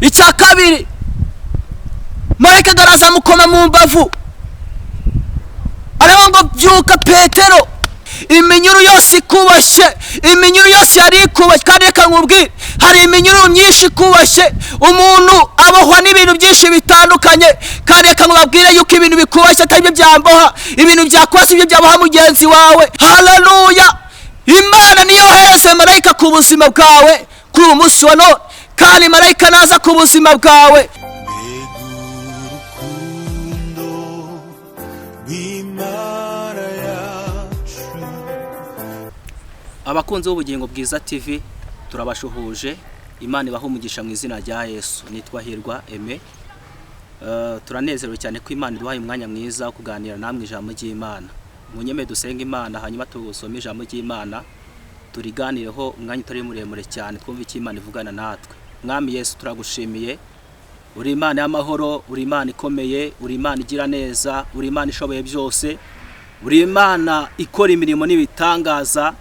icya kabiri marayika agaraza mukoma mu mbavu areba ngo byuka Petero, iminyuru yose ikubashye, iminyuru yose yari ikubashye. Kandi reka nkubwire, hari iminyuru myinshi ikubashye, umuntu abohwa n'ibintu byinshi bitandukanye. Kandi reka nkubwire yuko ibintu bikubashye atari byo byamboha, ibintu byakubashye ibyo byaboha mugenzi wawe. Haleluya! Imana niyo yohereza marayika ku buzima bwawe kuri uyu munsi wa none, kandi marayika naza ku buzima bwawe. Abakunzi b'ubugingo bwiza TV turabashuhuje. Imana ibaha umugisha mu izina rya Yesu. Nitwa Hirwa Aime. Turanezerewe cyane ko Imana iduhaye umwanya mwiza wo kuganira namwe ijambo ry'Imana. Munyeme dusenga Imana hanyuma tugusome ijambo ry'Imana, turiganireho umwanya utari muremure cyane, twumve icyo Imana ivugana natwe. Mwami Yesu turagushimiye, uri Imana y'amahoro, uri Imana ikomeye, uri Imana igira neza, uri Imana ishoboye byose, uri Imana ikora imirimo n'ibitangaza,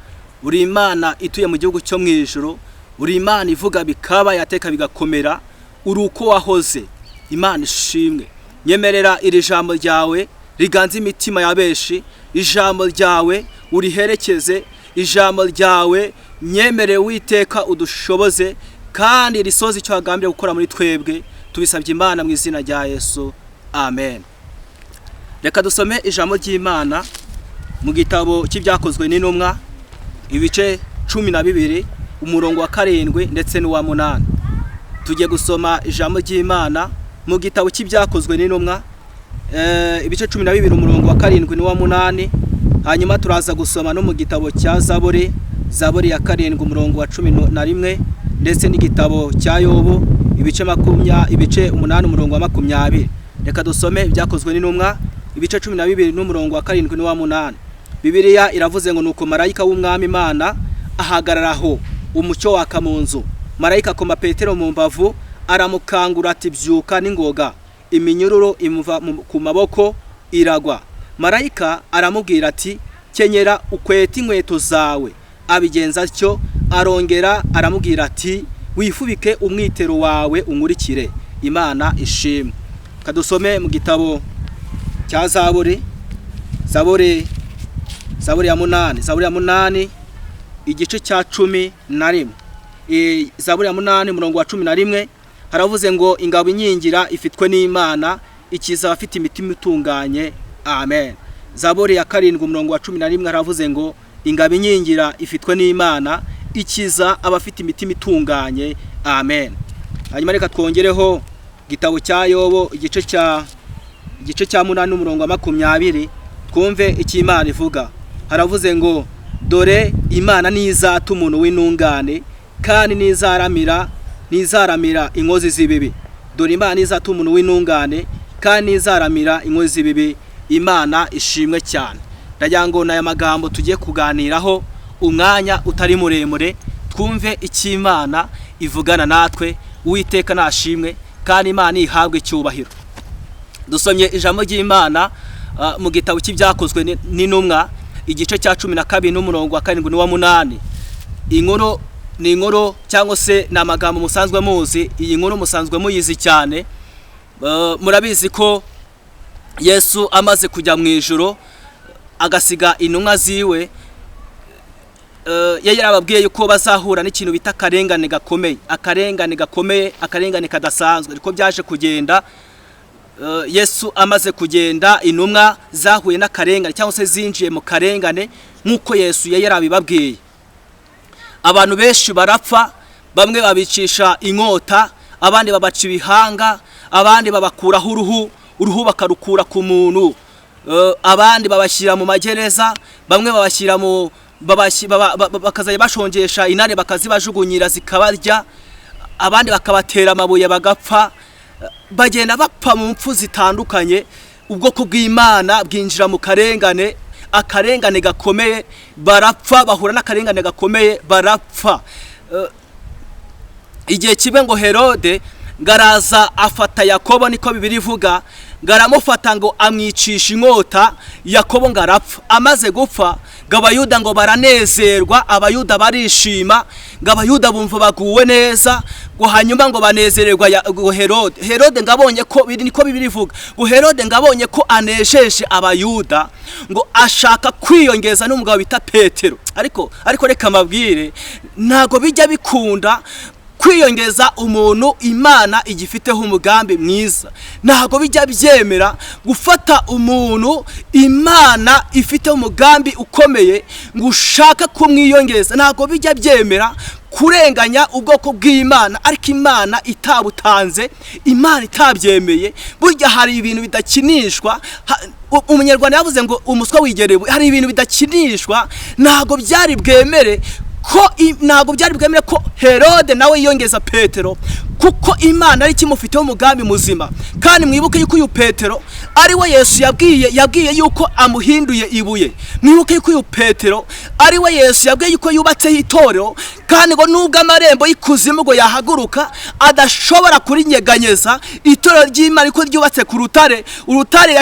uri Imana ituye mu gihugu cyo mu ijuru, uri Imana ivuga bikaba yateka bigakomera, uri uko wahoze. Imana ishimwe. Nyemerera iri jambo ryawe riganze imitima ya benshi, ijambo ryawe uriherekeze, ijambo ryawe nyemere witeka udushoboze, kandi risoze icyo hagambye gukora muri twebwe. Tubisabye Imana mu izina rya Yesu, amen. Reka dusome ijambo ry'Imana mu gitabo cy'ibyakozwe n'intumwa, ibice 12 umurongo wa 7 ndetse n'uwa 8. Tugiye gusoma ijambo ry'Imana mu gitabo cy'ibyakozwe n'intumwa, ibice 12 umurongo wa 7 n'uwa 8. Hanyuma turaza gusoma no mu gitabo cya Zaburi ya 7 umurongo wa 11 ndetse n'igitabo cya Yobo ibice 8 umurongo wa 20. Reka dusome ibyakozwe n'intumwa ibice 12 n'umurongo wa 7 n'uwa 8. Bibiliya iravuze ngo nuko marayika w'umwami Imana ahagararaho umucyo waka mu nzu. Marayika akoma Petero mu mbavu, aramukangura ati byuka n'ingoga, iminyururu imuva ku maboko iragwa. Marayika aramubwira ati kenyera ukwete inkweto zawe. Abigenza atyo, arongera aramubwira ati wifubike umwitero wawe unkurikire. Imana ishimwe. Kadusome mu gitabo cya Zaburi ya 8 igice cya 11. Zaburi ya 8 umurongo wa 11 haravuze ngo ingabo inkingira ifitwe n'Imana, ikiza abafite imitima itunganye. Amen. Zaburi ya 7 umurongo wa 11 haravuze ngo ingabo inkingira ifitwe n'Imana, ikiza abafite imitima itunganye. Amen. Hanyuma reka twongereho gitabo cya Yobo igice cya 8 umurongo wa 20, twumve icyo Imana ivuga. Haravuze ngo dore Imana ntizata umuntu w'intungane, kandi nizaramira inkozi z'ibibi. Dore Imana ntizata umuntu w'intungane, kandi nizaramira inkozi z'ibibi. Imana ishimwe cyane. Ndagira ngo n'aya magambo tugiye kuganiraho umwanya utari muremure, twumve icyo Imana ivugana natwe. Uwiteka nashimwe, kandi Imana ihabwe icyubahiro. Dusomye ijambo ry'Imana mu gitabo cy'ibyakozwe n'intumwa igice cya 12 n'umurongo wa 7 n'uwa 8. Inkuru ni inkuru cyangwa se na magambo musanzwe muzi. Iyi nkuru musanzwe muyizi cyane. Murabizi ko Yesu amaze kujya mu ijuru agasiga intumwa ziwe, yari yarababwiye yuko bazahura n'ikintu bita akarengane gakomeye, akarengane kadasanzwe. Ariko byaje kugenda, Yesu amaze kugenda, intumwa zahuye n'akarengane cyangwa se zinjiye mu karengane nk'uko Yesu yari yarabibabwiye. Abantu benshi barapfa, bamwe babicisha inkota, abandi babaca ibihanga, abandi babakuraho uruhu bakarukura ku muntu, abandi babashyira mu magereza, bamwe babashyira mu bakazajya bashongesha intare bakazibajugunyira zikabarya, abandi bakabatera amabuye bagapfa. Bagenda bapfa mu mpfu zitandukanye. Ubwoko bw'Imana bwinjira mu karengane, akarengane gakomeye, barapfa, bahura n'akarengane gakomeye, barapfa. Igihe kibe ngo Herode ngaraza afata Yakobo, niko Bibiliya ivuga, ngaramufata ngo amwicisha inkota. Yakobo ngarapfa. Amaze gupfa ngo abayuda ngo baranezerwa, abayuda barishima, ngo abayuda bumva baguwe neza, ngo hanyuma ngo banezererwa ngo Herode ngabonye ko niko Bibiri ivuga, ngo Herode ngabonye ko anejeje abayuda, ngo ashaka kwiyongeza n'umugabo bita Petero. Ariko reka mabwire, ntago bijya bikunda kwiyongeza umuntu Imana igifiteho umugambi mwiza. Ntago bijya byemera gufata umuntu Imana ifiteho umugambi ukomeye ngo ushaka kumwiyongeza. Ntago bijya byemera kurenganya ubwoko bw'Imana, ariko Imana itabutanze, Imana itabyemeye. Burya hari ibintu bidakinishwa. Umunyarwanda yavuze ngo umuswa wigerewe. Hari ibintu bidakinishwa. Ntago byari bwemere ko Herode nawe yiyongeza Petero, kuko Imana ari kimufiteho umugambi muzima. Kandi mwibuke yuko uyu Petero ari we Yesu yabwiye yuko amuhinduye ibuye. Mwibuke yuko uyu Petero ari we Yesu yabwiye yuko yubatse itorero, kandi ngo nubwo amarembo y'ikuzimu ngo yahaguruka adashobora kurinyeganyeza itorero ry'Imana ko ryubatse ku rutare. Urutare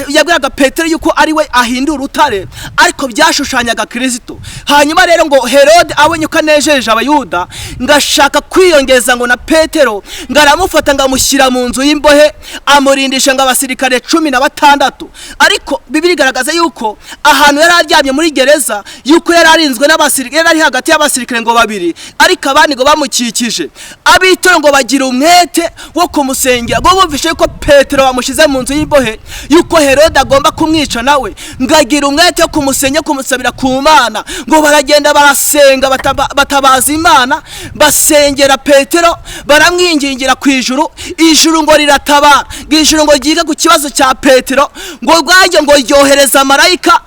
yabwiraga Petero yuko ari we ahindura urutare, ariko byashushanyaga Kristo. Hanyuma rero ngo Herode abonye ko anejeje abayuda, ngashaka kwiyongeza ngo na Petero, ngaramufata ngamushyira mu nzu y'imbohe, amurindisha ngo abasirikare 16. Ariko Bibiri igaragaza yuko ahantu yari aryamye muri gereza, yuko yari arinzwe n'abasirikare, yari hagati y'abasirikare ngo 2, ariko abandi ngo bamukikije. Abitoro ngo bagira umwete wo kumusengera, ngo bumvishe yuko Petero bamushize mu nzu y'imbohe, yuko Herode agomba kumwica nawe, ngagira umwete wo kumusenya, kumusabira ku Mana. Ngo baragenda barasenga, batabaza Imana, basengera Petero, baramwingingira ku ijuru. Ijuru ngo riratabara, ijuru ngo giga ku kibazo cya Petero, ngo rwaje ngo ryohereza marayika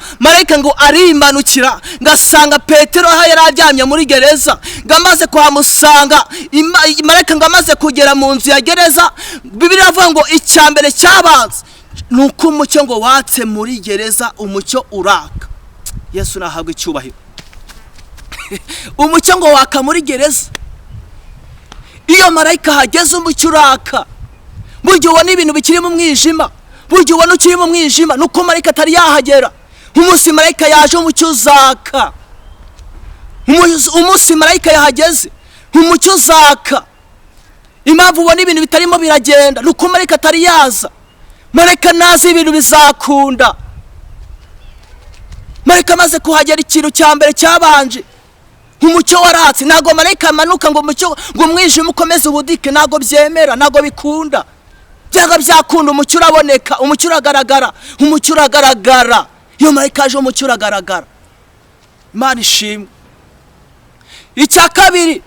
ngo arimanukira, ngasanga Petero aho yari aryamye muri gereza. Ngamaze kuhamusanga marayika, ngamaze kugera mu nzu ya gereza, Bibiri iravuga ngo icyambere cyabanze nuko umucyo ngo watse muri gereza, umucyo uraka. Yesu nahabwa icyubahiro. Umucyo ngo waka muri gereza. Iyo marayika hageze umucyo uraka. Buryo ubona ibintu bikiri mu mwijima, buryo ubona ukiri mu mwijima, nuko marayika atari yahagera. Umunsi marayika yaje umucyo uzaka. Umunsi marayika yahageze umucyo uzaka. Impamvu ubona ibintu bitarimo biragenda, nuko marayika atari yaza. Marayika nazi ibintu bizakunda. Marayika amaze kuhagera, ikintu cya mbere cyabanje umucyo waratse. Ntago marayika amanuka ngo umucyo ngo mwijima ukomeze ubudike, ntago byemera, ntago bikunda. Byanga byakunda umucyo uraboneka, umucyo uragaragara, umucyo uragaragara. Iyo marayika aje umucyo uragaragara. Imana ishimwe. Icya kabiri,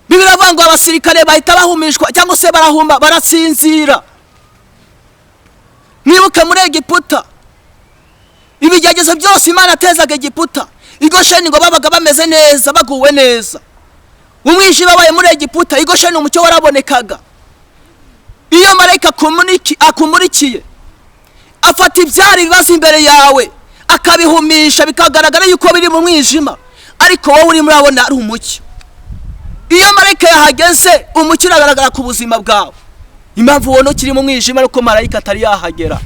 Bibiri iravuga ngo abasirikare bahita bahumishwa cyangwa se barahuma, barasinzira. Mwibuke muri Egiputa, ibigeragezo byose Imana atezaga Egiputa, i Gosheni ngo babaga bameze neza, baguwe neza. Umwijima wabaye muri Egiputa, i Gosheni umucyo warabonekaga. Iyo marayika akumurikiye, afata ibyari ibibazo imbere yawe, akabihumisha, bikagaragara yuko biri mu mwijima, ariko wowe uri murabona ari umucyo. Iyo marayika yahageze, umucyo uragaragara ku buzima bwawe. Impamvu ubona ukiri mu mwijima nuko marayika atari yahagera.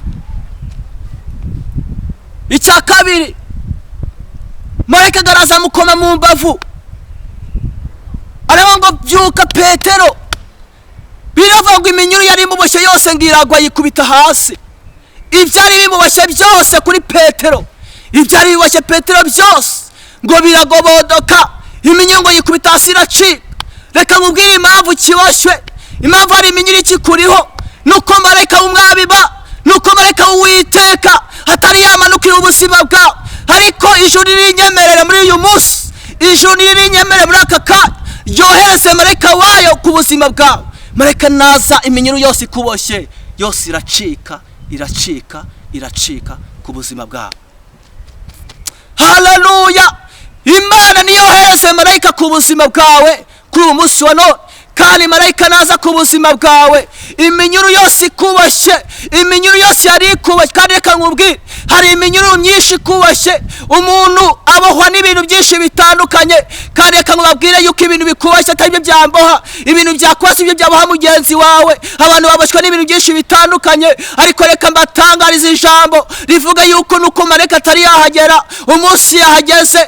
Icya kabiri, marayika agaraza mukoma mu mbavu, aravuga ngo byuka Petero. Biravuga ngo iminyuru yari imuboshye yose ngiragwa yikubita hasi. Ibyari bimuboshye byose kuri Petero, ibyari biboshye Petero byose ngo biragobodoka, iminyuru ngo yikubita hasi iracika. Reka mubwire impamvu kiboshwe, impamvu hari iminyuru ikikuriho, nuko marayika w'umwabiba, nuko marayika w'Uwiteka hatari yamanukira ubuzima bwawe. Ariko ijuru ririnyemerera muri uyu munsi, ijuru ririnyemerera muri aka kanya, ryohereze marayika wayo ku buzima bwawe. Marayika naza, iminyuru yose ikuboshye yose iracika, iracika, iracika ku buzima bwawe. Haleluya! Imana niyo yohereze marayika ku buzima bwawe kuri uyu munsi wa none, kandi marayika naza ku buzima bwawe iminyururu yose ikuboshye, iminyururu yose yari ikuboshye. kandi reka nkubwire, hari iminyururu myinshi ikuboshye, umuntu abohwa n'ibintu byinshi bitandukanye. kandi reka nkubabwire yuko ibintu bikuboshye atari byo byamboha, ibintu byakwasi ibyo byaboha mugenzi wawe. abantu baboshywe n'ibintu byinshi bitandukanye, ariko reka mbatangarize ijambo rivuga yuko nuko marayika atari yahagera, umunsi yahageze.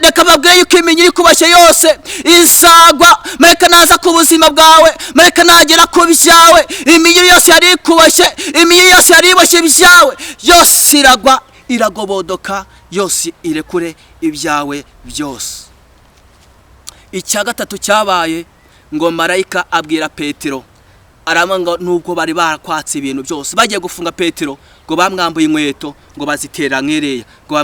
reka mbabwire yuko iminyururu ikuboshye yose izagwa. marayika naza ku buzima bwawe, marayika nagera ku byawe, iminyururu yose yari ikuboshye, iminyururu yose yari iboshye ibyawe, yose iragwa, iragobodoka, yose irekure ibyawe byose. icya gatatu cyabaye ngo marayika abwira Petero, aramanga nubwo bari barakwatse ibintu byose, bagiye gufunga Petero ngo bamwambuye inkweto ngo bazitera nkereya, ngo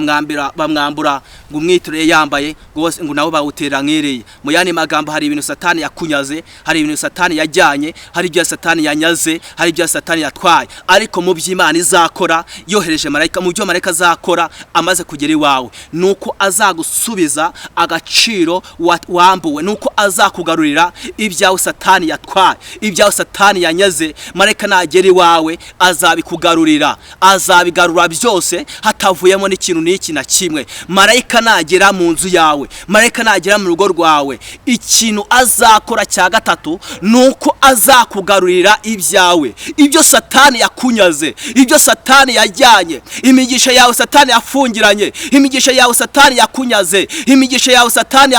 bamwambura ngo umwitero yambaye ngo nabo bawutera nkereya. mu yandi magambo, hari ibintu Satani yakunyaze, hari ibintu Satani yajyanye, hari ibyo Satani yanyaze, hari ibyo Satani yatwaye. ariko mu by'Imana izakora yohereje marayika, mu byo marayika azakora amaze kugera iwawe, nuko azagusubiza agaciro wambuwe, nuko azakugarurira ibyawe Satani yatwaye, ibyawe Satani yanyaze. marayika nagera iwawe azabikugarurira, azabigarura byose hatavuyemo n'ikintu n'iki na kimwe. marayika nagera mu nzu yawe, marayika nagera mu rugo rwawe, ikintu azakora cya gatatu nuko azakugarurira ibyawe, ibyo Satani yakunyaze, ibyo Satani yajyanye, imigisha yawe Satani yafungiranye, imigisha yawe Satani yakunyaze, imigisha yawe Satani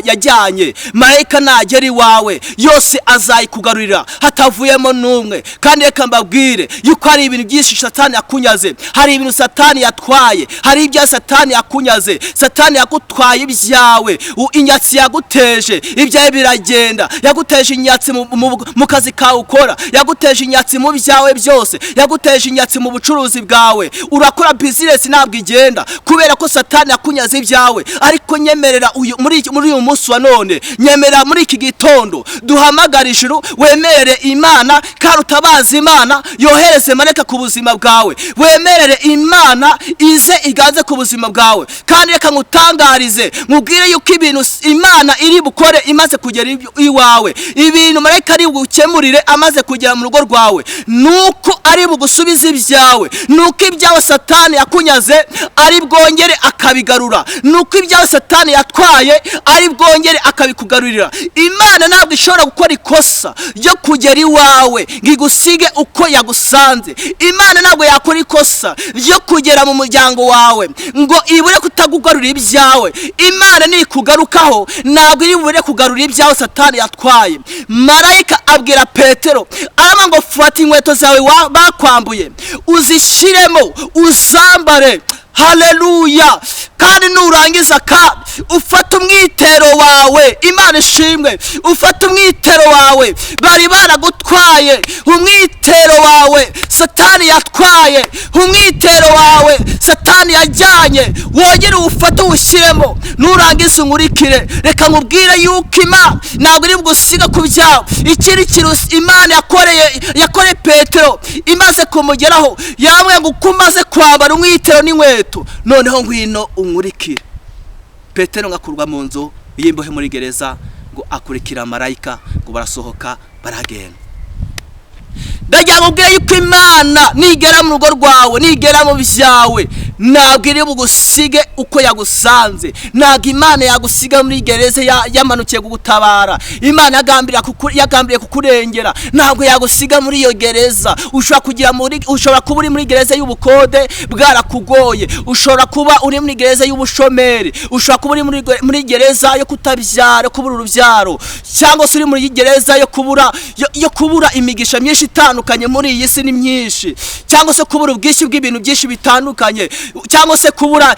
yajyanye. marayika nagera iwawe yose azayikugarurira hatavuyemo n'umwe. kandi reka mbabwire yuko hari ibintu byinshi Satani yakunyaze, hari ibintu Satani yatwaye, hari ibya Satani yakunyaze. Satani yagutwaye ibyawe, inyatsi yaguteje, ibyawe biragenda, yaguteje inyatsi mu kazi kawe ukora, yaguteje inyatsi mu byawe byose, yaguteje inyatsi mu bucuruzi bwawe, urakora business ntabwo igenda kubera ko Satani yakunyaze ibyawe. ariko nyemerera muri uyu munsi wa none, nyemerera muri iki gitondo duhamagara ijuru, wemerere Imana kandi utabaza Imana yohereze marayika ku buzima bwawe, wemerere Imana ize iganze ku buzima bwawe. kandi reka ngutangarize, nkubwire yuko ibintu Imana iri bukore imaze kugera iwawe, ibintu marayika ari bugukemurire amaze kugera mu rugo rwawe, nuko ari bugusubiza ibyawe, nuko ibyawe Satani yakunyaze ari bwongere akabigarura, nuko ibyawe Satani yatwaye ari bwongere akabikugarurira. Imana ntabwo ishobora gukora ikosa ryo kugera iwawe ngo igusige uko yagusanze. Imana ntabwo yakora ikosa ryo kugera mu muryango wawe ngo ibure kutagugarurira ibyawe. Imana nikugarukaho ntabwo iri bure kugarurira ibyawe Satani yatwaye. marayika abwira Petero, arama ngo fata inkweto zawe bakwambuye uzishiremo uzambare. Haleluya. kandi nurangiza ufata umwitero wawe, Imana ishimwe, ufata umwitero wawe bari baragutwaye, umwitero wawe Satani yatwaye, umwitero wawe Satani yajyanye, wongere ufate uwushyiremo, nurangiza unkurikire. reka nkubwire yuko Imana ntabwo iri bugusiga ku byawe. ikiri kintu Imana yakoreye Petero imaze kumugeraho, yamwe ngo uko umaze kwambara umwitero n'inkweto, noneho ngwino unkurikire. Petero ngakurwa mu nzu y'imbohe muri gereza, ngo akurikira marayika, ngo barasohoka baragenda. ndagira ngo ubwire yuko Imana nigera mu rugo rwawe, nigera mu byawe, ntabwo iri bugusige uko yagusanze. ntabwo Imana yagusiga muri gereza yamanukiye kugutabara. Imana yagambiriye kukurengera, ntabwo yagusiga muri iyo gereza. ushobora kuba uri muri gereza y'ubukode bwarakugoye, ushobora kuba uri muri gereza y'ubushomeri, ushobora kuba uri muri gereza yo kutabyara, kubura urubyaro, cyangwa se uri muri gereza yo kubura imigisha myinshi itandukanye muri iyi si ni myinshi, cyangwa se kubura ubwishyu bw'ibintu byinshi bitandukanye, cyangwa se kubura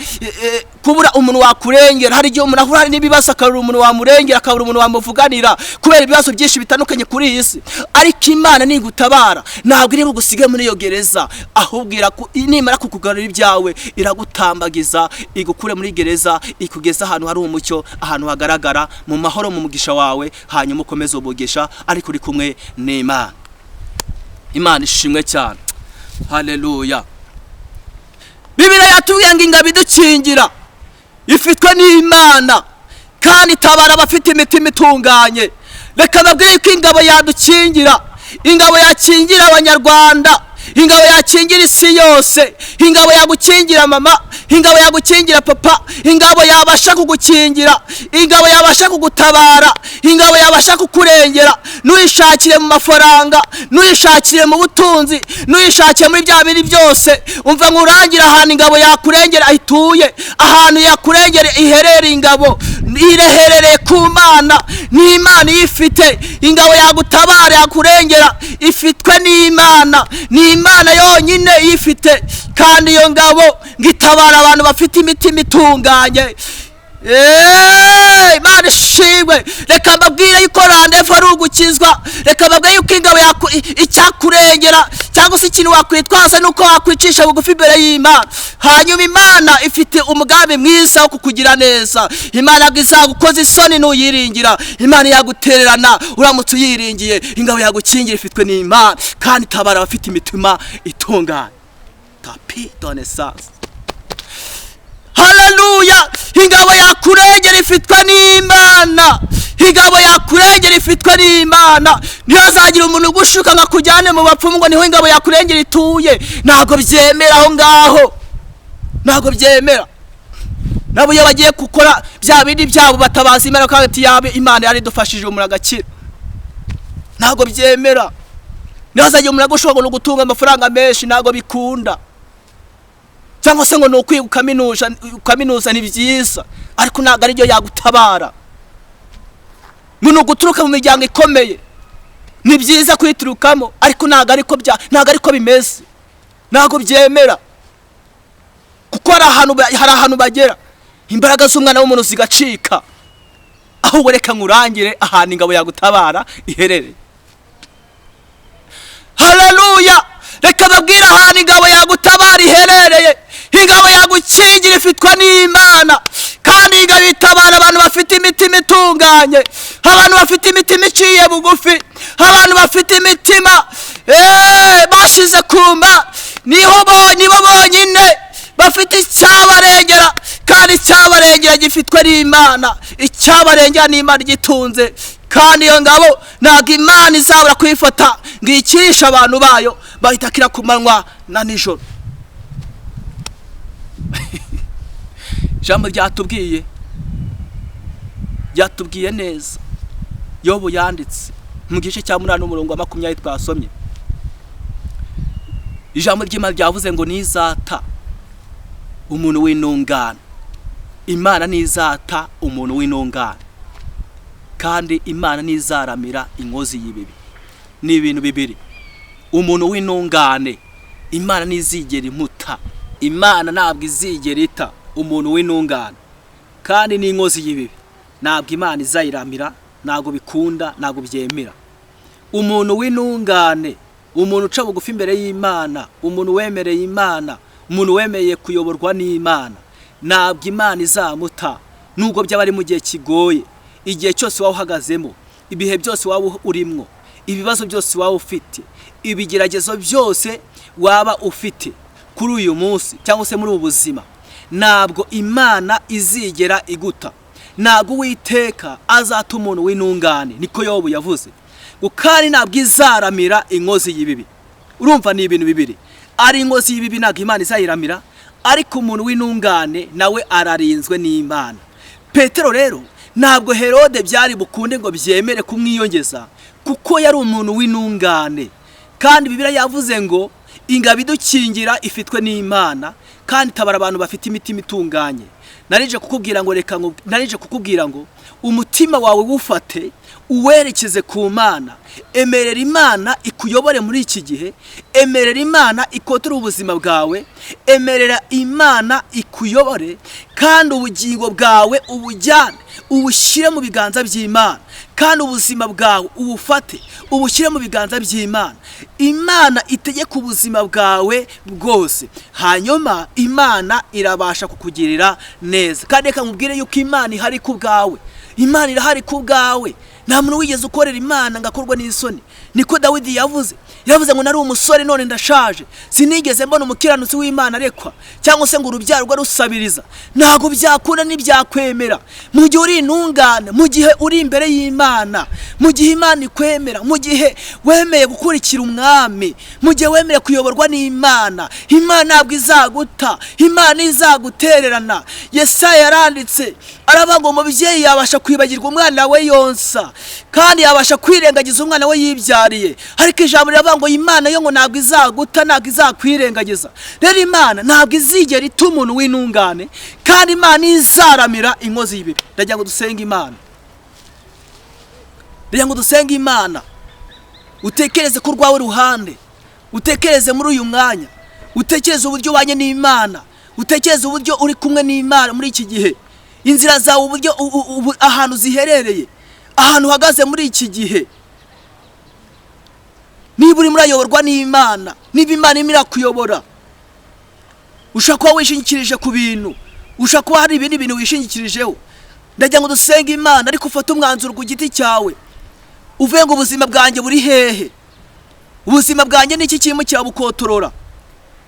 umuntu wakurengera. hari igihe umuntu ahura n'ibibazo akabura umuntu wamurengera, akabura umuntu wamuvuganira kubera ibibazo byinshi bitandukanye kuri iyi si. ariko Imana nigutabara ntabwo iri bugusige muri iyo gereza, ahubwo nimara kukugarura ibyawe iragutambagiza, igukure muri gereza, ikugeza ahantu hari umucyo, ahantu hagaragara mu mahoro, mu mugisha wawe, hanyuma ukomeze ubugisha ariko uri kumwe n'Imana. Imana ishimwe cyane. Haleluya. Bibiliya yatubwiye ngo ingabo idukingira ifitwe n'Imana kandi itabara abafite imitima itunganye. reka babwire ko ingabo yadukingira, ingabo yakingira abanyarwanda, ingabo yakingira isi yose, ingabo yagukingira mama, ingabo yagukingira papa, ingabo yabasha kugukingira, ingabo yabasha kugutabara, ingabo yabasha kukurengera. Nuyishakire mu mafaranga, nuyishakire mu butunzi, nuyishakire muri bya biri byose, umva nkurangira ahantu ingabo yakurengera ituye, ahantu yakurengera iherere. Ingabo ireherereye ku Mana, ni Imana ifite. Ingabo yagutabara yakurengera ifitwe n'Imana, ni Imana yonyine ifite. Kandi iyo ngabo ngitabara abantu bafite imitima itunganye. Imana ishimwe. Reka mbabwire yuko randevu ari ugukizwa. Reka mbabwire yuko ingabo icyakurengera cyangwa se ikintu wakwitwaza nuko wakwicisha bugufi imbere y'Imana. Hanyuma Imana ifite umugambi mwiza wo kukugira neza. Imana izagukoza isoni nuyiringira. Imana yagutererana uramutse uyiringiye. Ingabo yagukingira ifitwe n'Imana kandi itabara abafite imitima itunganye. Tapi donesans. Haleluya. Ingabo yakurengera ifitwe n'Imana, ingabo yakurengera ifitwe n'Imana. Niyo zagira umuntu ugushuka ngakujyane mu bapfumu ngo niho ingabo yakurengera ituye. Ntago byemera aho ngaho, ntago byemera. Nabo iyo bagiye gukora bya bindi byabo batabaza Imana kandi yabe Imana yari dufashije umuntu agakira. Ntago byemera. Niyo zagira umuntu agushuka ngo gutunga amafaranga menshi, ntago bikunda. Cyangwa se ngo nukwiye ukaminuza ni byiza, ariko ntago ari ryo yagutabara. Muno guturuka mu miryango ikomeye ni byiza kwiturukamo, ariko ntago ariko bimeze. Ntago byemera. Kuko hari ahantu bagera imbaraga z'umwana w'umuntu zigacika. Aho reka nkurangire ahantu ingabo yagutabara iherereye. Haleluya. Reka babwira ahantu ingabo yagutabara iherereye. Ingabo yagukingira ifitwe n'Imana, kandi ingabo itabara abantu bafite imitima itunganye, abantu bafite imitima iciye bugufi, abantu bafite imitima bashize kuma. Nibo bonyine bafite icyabarengera, kandi icyabarengera gifitwe n'Imana. Icyabarengera n'Imana gitunze, kandi iyo ngabo ntago Imana izabura kwifata ngo ikirisha abantu bayo bahitakira ku manywa na nijoro. Jambo ryatubwiye neza. Yobu yanditse mu gice cya 8 umurongo wa 20 twasomye. Ijambo ry'Imana ryavuze ngo ntizata umuntu w'intungane. Imana ntizata umuntu w'intungane, kandi Imana ntizaramira inkozi y'ibibi. Ni ibintu bibiri. Umuntu w'intungane Imana ntizigera imuta. Imana ntabwo izigera ita umuntu w'intungane, kandi n'inkozi y'ibibi ntabwo Imana izayiramira. Ntabwo bikunda, ntabwo byemera. Umuntu w'intungane, umuntu uca bugufi imbere y'Imana, umuntu wemereye Imana, umuntu wemeye kuyoborwa n'Imana, ntabwo Imana izamuta. Nubwo byaba ari mu gihe kigoye, igihe cyose waba uhagazemo, ibihe byose waba urimo, ibibazo byose waba ufite, ibigeragezo byose waba ufite kuri uyu munsi cyangwa se muri ubu buzima, ntabwo Imana izigera iguta. Ntabwo Uwiteka azata umuntu w'intungane, niko Yobu yavuze. Kandi ntabwo izaramira inkozi y'ibibi. Urumva ni ibintu bibiri. Ari inkozi y'ibibi ntabwo Imana izayiramira, ariko umuntu w'intungane nawe ararinzwe n'Imana. Petero rero ntabwo Herode byari bukunde ngo byemere kumwiyongeza, kuko yari umuntu w'intungane. Kandi Bibiliya yavuze ngo ingabo idukingira ifitwe n'Imana, kandi tabara abantu bafite imitima itunganye. Narije kukubwira ngo umutima wawe wufate uwerekeze ku Mana. Emerera Imana ikuyobore muri iki gihe. Emerera Imana ikotere ubuzima bwawe. Emerera Imana ikuyobore, kandi ubugingo bwawe ubujyane ubushyire mu biganza by'Imana, kandi ubuzima bwawe ubufate ubushyire mu biganza by'Imana. Imana itegeka ubuzima bwawe bwose, hanyuma Imana irabasha kukugirira neza. Kandi reka nkubwire yuko Imana ihari ku bwawe. Imana irahari ku bwawe. nta muntu wigeze ukorera Imana ngakorwa n'isoni. Niko Dawidi yavuze ngo nari umusore none ndashaje, sinigeze mbona umukiranutsi w'Imana arekwa cyangwa se ngo urubyaro rwa rusabiriza. Ntago byakunda n'ibyakwemera mu gihe uri intungane, mu gihe uri imbere y'Imana, mu gihe Imana ikwemera, mu gihe wemeye gukurikira umwami, mu gihe wemeye kuyoborwa n'Imana. Imana ntabwo izaguta, Imana izagutererana. Yesaya yaranditse aravuga ngo umubyeyi yabasha kwibagirwa umwana we yonsa kandi yabasha kwirengagiza umwana we yibyariye, ariko ijambo riravuga ngo Imana yo ngo ntabwo izaguta, ntabwo izakwirengagiza. Rero Imana ntabwo izigera ita umuntu w'intungane, kandi Imana izaramira inkozi y'ibibi. Ndagira ngo dusenge Imana, ndagira ngo dusenge Imana. Utekereze ku rwawe ruhande, utekereze muri uyu mwanya, utekereze uburyo ubanye n'Imana, utekereze uburyo uri kumwe n'Imana muri iki gihe, inzira zawe uburyo ahantu ziherereye, ahantu uhagaze muri iki gihe. Niba uri murayoborwa n'Imana, niba Imana imira kuyobora, ushaka kuba wishingikirije ku bintu, ushaka kuba hari ibindi bintu wishingikirijeho, ndagira ngo dusenge Imana. Ariko ufate umwanzuro ku giti cyawe, uvuye ngo ubuzima bwanjye buri hehe, ubuzima bwanjye niki kirimo kirabukotorora,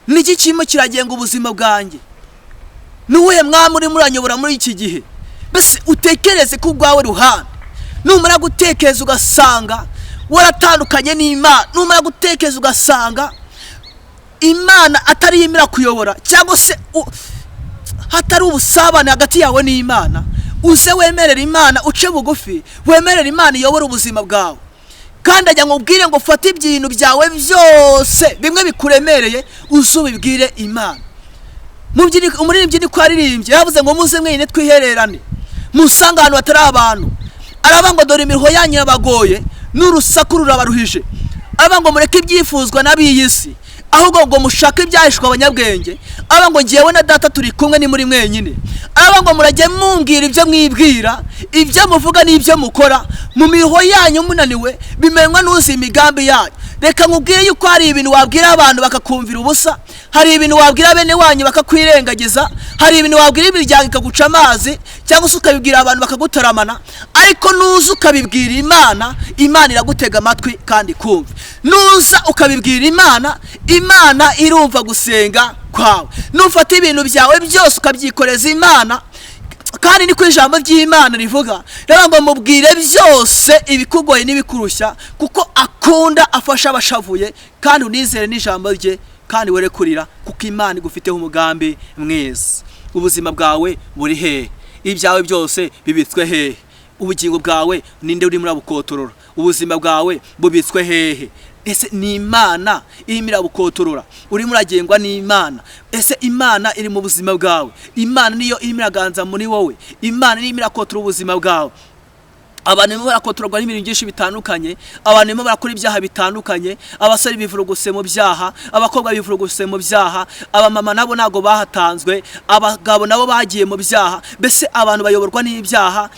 niki kirimo kiragenga ubuzima bwanjye, nuwuhe mwami uri muranyobora muri iki gihe. Bese utekereze ku rwawe ruhande. Numara gutekereza ugasanga waratandukanye n'Imana, numara gutekereza ugasanga Imana atari yimira kuyobora, cyangwa se hatari ubusabane hagati yawe n'Imana, uze wemerera Imana, uce bugufi, wemerera Imana iyobora ubuzima bwawe. Kandi ajya ngo ubwire ngo fata ibintu byawe byose bimwe bikuremereye uzubibwire Imana. Umuririmbyi niko aririmbye, yavuze ngo muze mwenyine twihererane, musanga ahantu hatari abantu. Aravuga ngo dore imiruho yanyu yabagoye n'urusaku rurabaruhije. Aravuga ngo mureke ibyifuzwa n'ab'iyi si, ahubwo ngo mushake ibyahishwe abanyabwenge. Aravuga ngo ngewe na Data turi kumwe ni muri mwenyine. Aravuga ngo murajye mumbwira ibyo mwibwira, ibyo muvuga n'ibyo mukora, mu miruho yanyu munaniwe bimenywa n'uzi imigambi yanyu. Reka nkubwire yuko hari ibintu wabwira abantu bakakumvira ubusa, hari ibintu wabwira bene wanyu bakakwirengagiza, hari ibintu wabwira imiryango ikaguca amazi, cyangwa se ukabibwira abantu bakagutaramana, ariko nuza ukabibwira Imana, Imana iragutega amatwi kandi kumva. Nuza ukabibwira Imana, Imana irumva gusenga kwawe. Nufata ibintu byawe byose ukabyikoreza Imana, kandi ni ku ijambo ry'Imana rivuga, rero ngo mubwire byose ibikugoye n'ibikurushya, kuko akunda afasha abashavuye, kandi unizere n'ijambo rye kandi were kurira, kuko Imana igufiteho umugambi mwiza. Ubuzima bwawe buri hehe? Ibyawe byose bibitswe hehe? Ubugingo bwawe ninde uri murabukotorora? Ubuzima bwawe bubitswe hehe? Ese ni Imana irimo irabukotorora, urimo uragengwa n'Imana. Ese Imana iri mu buzima bwawe, Imana niyo irimo iraganza muri wowe, Imana irimo irakotora ubuzima bwawe. Abantu barimo barakotorwa n'ibintu byinshi bitandukanye, abantu barimo barakora ibyaha bitandukanye, abasore bivuruguse mu byaha, abakobwa bivuruguse mu byaha, abamama nabo nago bahatanzwe, abagabo nabo bagiye mu byaha. Bese abantu bayoborwa n'ibyaha.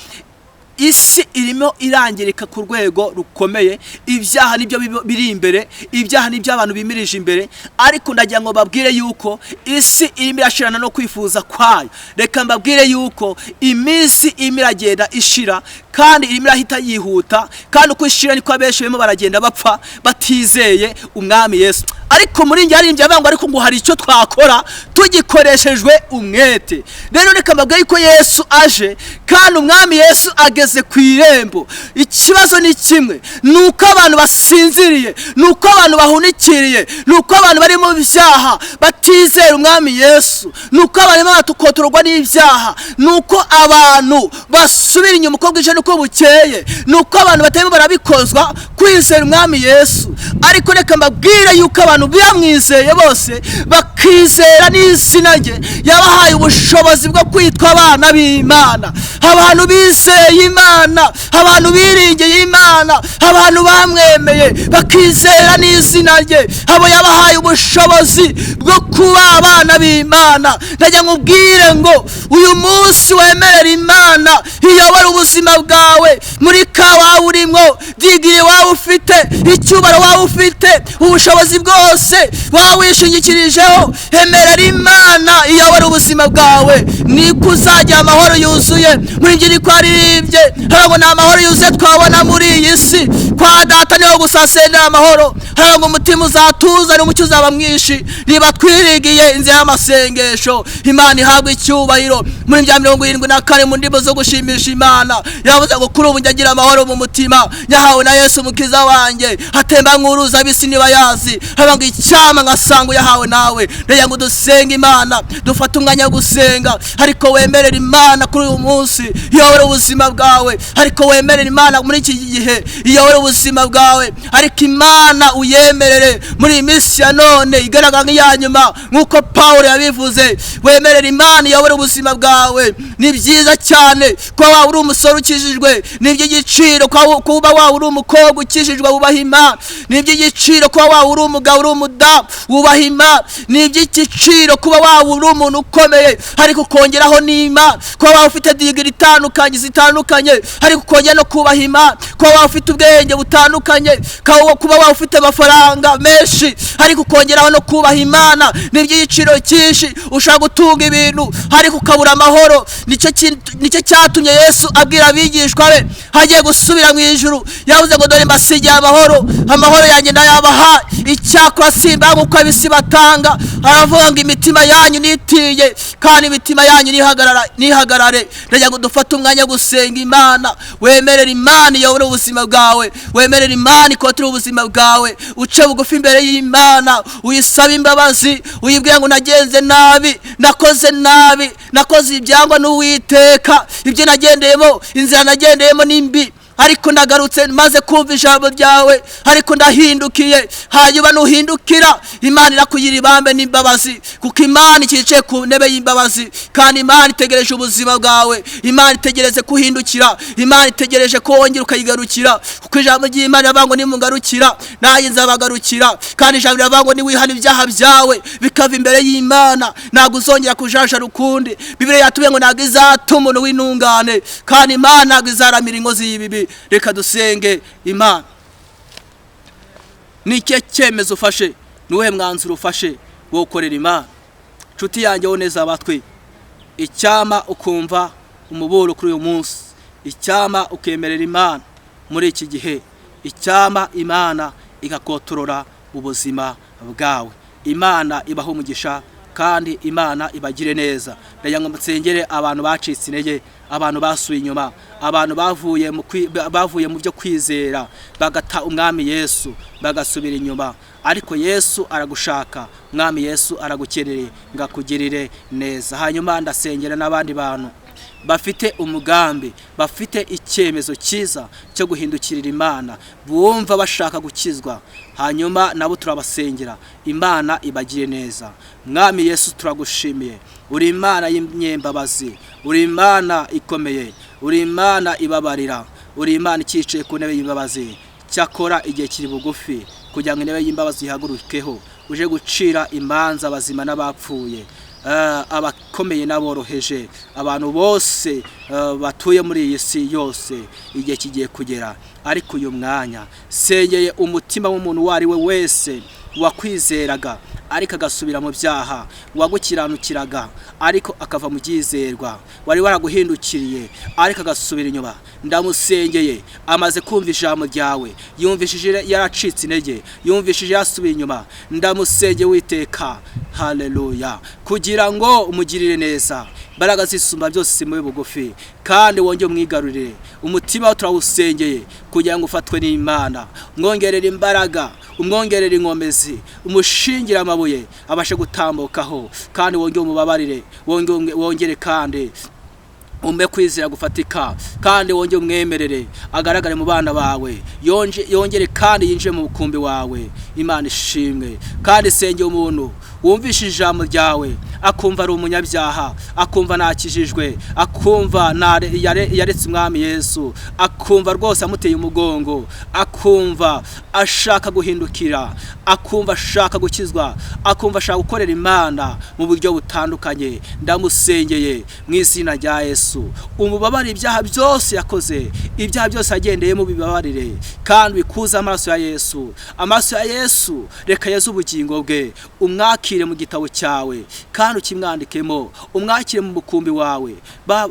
Isi irimo irangirika ku rwego rukomeye, ibyaha nibyo biri imbere, ibyaha nibyo abantu bimirije imbere. Ariko ndagira ngo babwire yuko isi irimo irashirana no kwifuza kwayo. Reka mbabwire yuko iminsi irimo iragenda ishira, kandi irimo irahita yihuta, kandi uko ishira niko abenshi barimo baragenda bapfa batizeye umwami Yesu. Ariko muri njye arimbye avuga ngo ariko ngo hari icyo twakora tugikoreshejwe umwete. Rero reka mbabwire yuko Yesu aje, kandi umwami Yesu ageze ku irembo. Ikibazo ni kimwe, nuko abantu basinziriye, nuko abantu bahunikiriye, nuko abantu bari mu byaha batizera umwami Yesu, nuko abantu batukotorwa n'ibyaha, nuko abantu basubira inyuma uko bwije nuko bukeye, nuko abantu batarimo barabikozwa kwizera umwami Yesu. Ariko reka mbabwire yuko abantu bamwizeye bose bakizera n'izina rye, yabahaye ubushobozi bwo kwitwa abana b'Imana. Abantu bizeye Imana, abantu biringiye Imana, abantu bamwemeye bakizera n'izina rye, abo yabahaye ubushobozi bwo kuba abana b'Imana. Ndagira ngo ubwire ngo uyu munsi wemerera Imana iyobora ubuzima bwawe. bwawe, muri ka waba urimo, digiri waba ufite, icyubaro waba ufite, ubushobozi bwose waba wishingikirijeho, emerera Imana iyobora ubuzima bwawe, niko uzagira amahoro yuzuye. Muri ngiri ko aririmbye harago nta mahoro yuzuye twabona muri iyi si, kwa data niho gusa sendera amahoro, harago umutima uzatuza n'umucyo uzaba mwinshi, niba twirigiye inzira y'amasengesho. Imana ihabwa icyubahiro. Muri bya 74 mu ndimo zo gushimisha Imana yavuze ngo kuri ubu ngira amahoro mu mutima, yahawe na Yesu umukiza wanjye, hatemba nk'uruzi abisi niba yazi, haba ngo icyama ngasanga yahawe nawe. Reka ngo dusenga Imana, dufate umwanya gusenga, ariko wemerera Imana kuri uyu munsi iyobora ubuzima bwawe, ariko wemerera Imana muri iki gihe iyobora ubuzima bwawe, ariko Imana uyemerere muri iyi minsi ya none igaragara nk'iyanyuma nk'uko Paulo yabivuze. Wemerera Imana iyobora ubuzima bwawe. Ni byiza cyane kuba waba uri umusore ukijijwe, ni iby'igiciro kuba waba uri umukobwa ukijijwe wubaha Imana, ni iby'igiciro kuba waba uri umugabo uri umudamu wubaha Imana, ni iby'igiciro kuba waba uri umuntu ukomeye ariko ukongeraho n'Imana, kuba waba ufite digiri zitandukanye ariko ukongera no kubaha Imana, kuba waba ufite ubwenge butandukanye, kuba waba ufite amafaranga menshi ariko ukongeraho no kubaha Imana. Ni iby'igiciro cyinshi. Ushaka gutunga ibintu ariko ukabura amahoro. Nicyo cyatumye Yesu abwira abigishwa be hagiye gusubira mu ijuru, yavuze ngo dore mbasigiye amahoro yanjye ndayabaha, icyakora simba nk'uko ab'isi batanga. Aravuga ngo imitima yanyu nitiye kandi imitima yanyu nihagarare. Reka ngo dufate umwanya gusenga Imana, wemerera Imana iyobora ubuzima bwawe, wemerera Imana ikotera ubuzima bwawe, uce bugufi imbere y'Imana, uyisaba imbabazi, uyibwira ngo nagenze nabi, nakoze ibyangwa n'Uwiteka, ibyo nagendeyemo, inzira nagendeyemo nimbi, ariko ndagarutse maze kumva ijambo ryawe, ariko ndahindukiye. Hanyuma nuhindukira Imana irakugira ibambe n'imbabazi, kuko Imana ikicaye ku ntebe y'imbabazi, kandi Imana itegereje ubuzima bwawe. Imana itegereje kuhindukira, Imana itegereje ko wongera ukayigarukira, kuko ijambo ry'Imana rivuga ngo nimungarukira nanjye nzabagarukira, kandi ijambo rivuga ngo niwihana ibyaha byawe bikava imbere y'Imana ntabwo uzongera kujaja rukundi. Bibiliya yatubwiye ngo ntabwo izatuma umuntu w'intungane, kandi Imana ntabwo izaramira inkozi y'ibibi. Reka dusenge Imana. Ni ikihe cyemezo ufashe? Nuwe mwanzuro ufashe wo gukorera Imana? Nshuti yanjye woneza abatwe, icyama ukumva umuburo kuri uyu munsi, icyama ukemerera Imana muri iki gihe, icyama Imana igakotorora ubuzima bwawe. Imana ibaho umugisha kandi Imana ibagire neza. Reka ngo nsengere abantu bacitse intege, abantu basuye inyuma, abantu bavuye mu byo kwizera bagata umwami Yesu bagasubira inyuma, ariko Yesu aragushaka, umwami Yesu aragukeneye ngakugirire neza. Hanyuma ndasengera n'abandi bantu bafite umugambi, bafite icyemezo cyiza cyo guhindukirira Imana, bumva bashaka gukizwa, hanyuma nabo turabasengera. Imana ibagire neza. Mwami Yesu turagushimiye, uri Imana y'imyembabazi, uri Imana ikomeye, uri Imana ibabarira, uri Imana ikicaye ku ntebe y'imbabazi. Cyakora igihe kiri bugufi kugira ngo intebe y'imbabazi ihagurukeho, uje gucira imanza abazima n'abapfuye, abakomeye n'aboroheje, abantu bose batuye muri iyi si yose. Igihe kigiye kugera, ariko uyu mwanya sengeye umutima w'umuntu uwo ari we wese wakwizeraga ariko agasubira mu byaha, wagukiranukiraga ariko akava mu byizerwa, wari waraguhindukiriye ariko agasubira inyuma. Ndamusengeye amaze kumva ijambo ryawe, yumvishije yaracitse intege, yumvishije yasubiye inyuma. Ndamusengeye Uwiteka, haleluya, kugira ngo umugirire neza, imbaraga zisumba byose simube bugufi, kandi wongeye umwigarurire umutima wawe. Turawusengeye kugira ngo ufatwe n'Imana, umwongerere imbaraga, umwongerere inkomezi, umushingira amabuye abashe gutambukaho, kandi wongeye umubabarire, wongere kandi umbe kwizera gufatika, kandi wongeye umwemerere agaragare mu bana bawe, yongere kandi yinjire mu bukumbi wawe. Imana ishimwe. Kandi senge umuntu wumvishe ijambo ryawe akumva ari umunyabyaha, akumva nakijijwe, akumva yaretse umwami Yesu, akumva rwose amuteye umugongo, akumva ashaka guhindukira, akumva ashaka gukizwa, akumva ashaka gukorera Imana mu buryo butandukanye, ndamusengeye mu izina rya Yesu, umubabare ibyaha byose yakoze, ibyaha byose agendeyemo bibabarire, kandi bikuza amaraso ya Yesu. Amaraso ya Yesu reka yeze ubugingo bwe, umwakire mu gitabo cyawe kandi ukimwandikemo, umwakire mu mukumbi wawe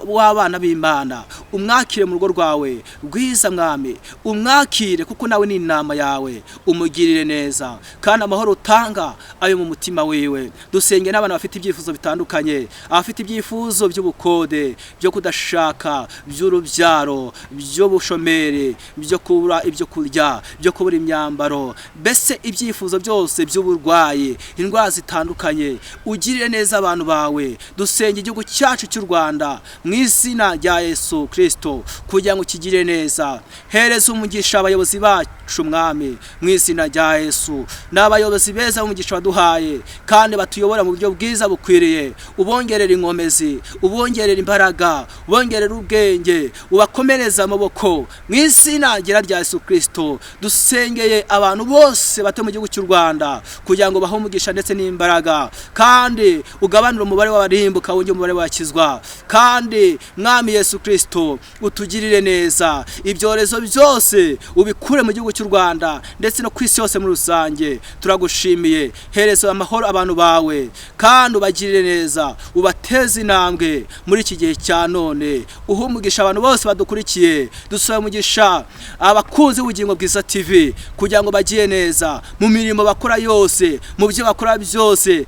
w'abana b'Imana, umwakire mu rugo rwawe rwiza mwami, umwakire kuko nawe ni inama yawe, umugirire neza kandi amahoro utanga ayo mu mutima wiwe. Dusenge n'abana bafite ibyifuzo bitandukanye, abafite ibyifuzo by'ubukode, byo kudashaka, by'urubyaro, by'ubushomeri, byo kubura ibyo kurya, byo kubura imyambaro, mbese ibyifuzo byose by'uburwayi, indwara zitandukanye, ugirire neza abantu bawe. Dusenge igihugu cyacu cy'u Rwanda mu izina rya Yesu Kristo kugira ngo kigire neza. Hereza umugisha abayobozi bacu mwami mu izina rya Yesu, n'abayobozi beza umugisha waduhaye kandi batuyobora mu buryo bwiza bukwiriye, ubongerera inkomezi, ubongerera imbaraga, ubongerera ubwenge, ubakomereza amaboko mu izina rya Yesu Kristo. Dusengeye abantu bose bate mu gihugu cy'u Rwanda kugira ngo bahe umugisha ndetse n'imbaraga, kandi ugabanure umubare w'abarimbuka, wongere umubare w'abakizwa, kandi mwami Yesu Kristo utugirire neza. Ibyorezo byose ubikure mu gihugu cy'u Rwanda ndetse no kwisi yose muri rusange. Turagushimiye, hereza amahoro abantu bawe kandi ubagirire neza, ubateze intambwe muri iki gihe cya none. Uhumugisha abantu bose badukurikiye, dusaba umugisha abakunzi b'ubugingo bwiza TV kugira ngo bagiye neza mu mirimo bakora yose, mu byo bakora byose,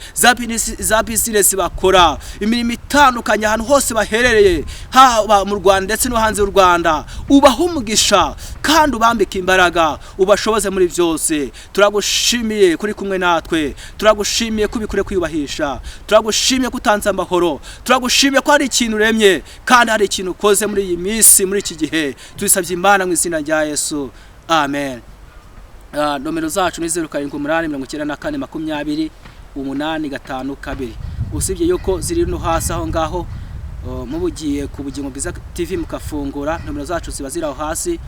za business bakora, imirimo itandukanye ahantu hose baherereye, haba mu Rwanda ndetse no hanze y'u Rwanda. Ubahumugisha kandi ubambike imbaraga, ubashoboze muri byose. Turagushimiye kuri kumwe natwe, turagushimiye kubikure kwiyubahisha, turagushimiye kutanza amahoro, turagushimiye ko hari ikintu uremye kandi hari ikintu ukoze muri iyi minsi, muri iki gihe. Tubisabye Imana mu izina rya Yesu, amen. Nomero zacu ni 0784208852. Usibye yuko ziri no hasi aho ngaho, mubugiye ku bugingo bwiza TV mukafungura, nomero zacu ziba ziraho hasi,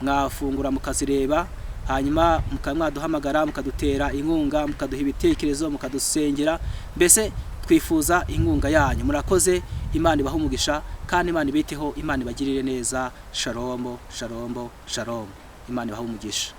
mwafungura mukazireba, hanyuma mukamwaduhamagara, mukadutera inkunga, mukaduha ibitekerezo, mukadusengera. Mbese twifuza inkunga yanyu. Murakoze, Imana ibahe umugisha kandi Imana ibiteho, Imana ibagirire neza. Shalom, shalom, shalom. Imana ibahe umugisha.